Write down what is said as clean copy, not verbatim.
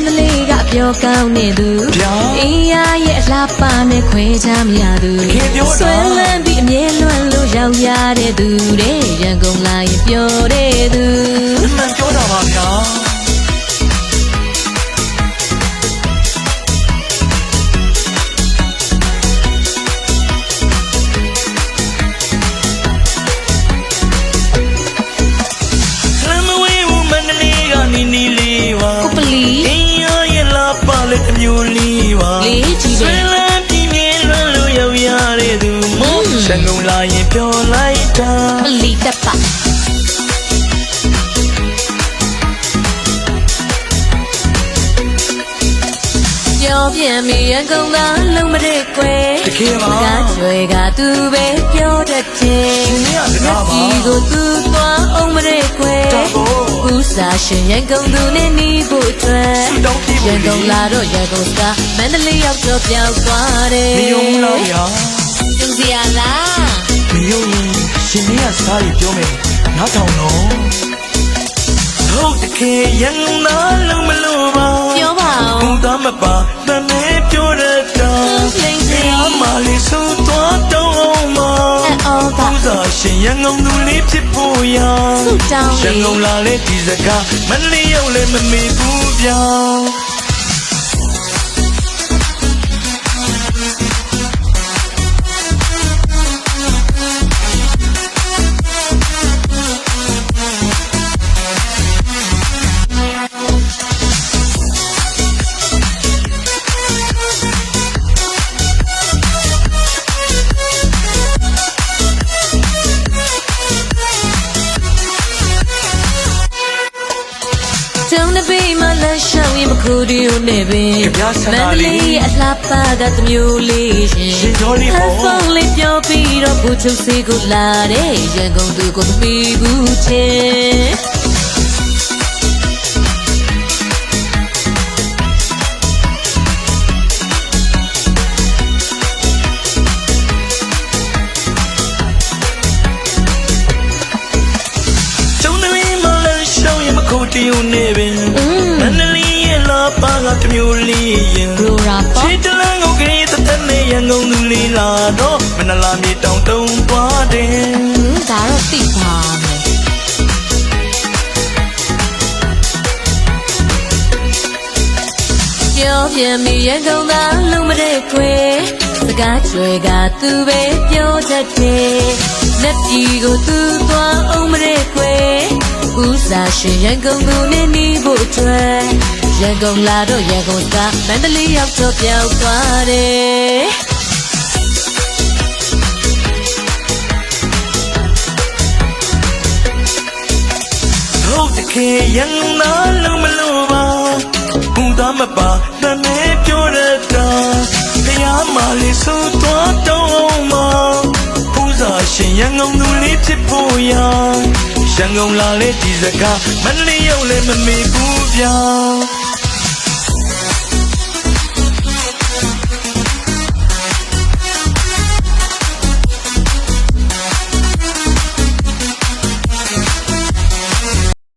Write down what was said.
န္တလေးကပြောကောင်းနေသူအင်းရရဲ့အလားပါနဲ့ခွဲချမ်းမရသူဆွဲလန်းပြီးအမြဲလွမ်းလို့ရောက်ရတဲ့သူတဲ့ရန်ကုန်လာရင်ပြောတဲ့သူမှန်ပြောတာပါဗျာနီလေးပါကိုပလီအင်းရရဲ့လာပါလေအမျိုးလေးပါလေးကြီးပဲဆွေးလန်းပြင်းပြင်းလွန်းလို့ရောက်ရတဲ့သူမို့ရှန်ကုန်လာရင်ပြောလိုက်တာပလီတက်ပါပြောပြန်မိရန်ကုန်သားလုံးမတဲ့ကွယ်တကယ်ပါကကျွေကသူပဲပြောတတ်တယ်ဒီကိုသူသွားအောင်မတဲ့ကွယ်ကူစားရှင်ရန်ကုန်သူနဲ့နေဖို့အတွက်ရန်ကုန်လာတော့ရန်ကုန်စကားမန္တလေးရောက်တော့ပြောက်သွားတယ်မယုံလားရာကျုံစရာလားမယုံရင်ရှင်မင်းကစားပြီးပြောမယ်နောက်ထောင်တော့ဟုတ်တကယ်ရန်ကုန်သားလုံးမလို့ပါပြောပါဦးဘုံသားမပါတမဲပြောရတာမလေးဆိုတော့တော့မအော်ပါဘုရားရှင်ရန်ကုန်သူလေးဖြစ်ဖို့ရဆုတောင်းရန်ကုန်လာလေဒီစကားမန္တလေးရောက်လေမမေ့ဘူးဗျာကျောင်းတပိမလန်းရှောင်းရင်မခုဒီကိုနေပင်မန္တလေးအလှပါကတမျိုးလေးရှင်ဖုန်းလေးပြောပြီးတော့ဘူချုပ်စီကိုလာတဲ့ရန်ကုန်သူကိုသမီးဘူးချင်းတီယိုနေပင်မန္တလေးရဲ့လာပါကတမျိုးလေးရင်ရိုရာပေါ့ချစ်တလန်းကိုကလေးတသက်နဲ့ရန်ကုန်သူလေးလာတော့မနလာမြေတောင်တုံသွားတယ်ဒါတော့သိပါမယ်ပြောပြန်မိရန်ကုန်သားလုံးမတဲ့ခွေစကားကျွဲကသူပဲပြောတတ်တယ်လက်ကြီးကိုသူသွားအောင်မတဲ့ခွေဦးစားရှင်ရန်ကုန်သူနဲ့နေဖို့အတွက်ရန်ကုန်လာတော့ရန်ကုန်ကမန္တလေးရောက်တော့ပြောက်သွားတယ်ဟုတ်တကယ်ရန်ကုန်သားလုံးမလို့ပါဘုံသားမပါတမဲပြောရတာတရားမလေးဆိုတော့တော့မဘုရားရှင်ရန်ကုန်သူလေးဖြစ်ဖို့ရရန်ကုန်လာလေဒီစကားမန္တလေးရောက်လေမမေ့ဘူးဗျာ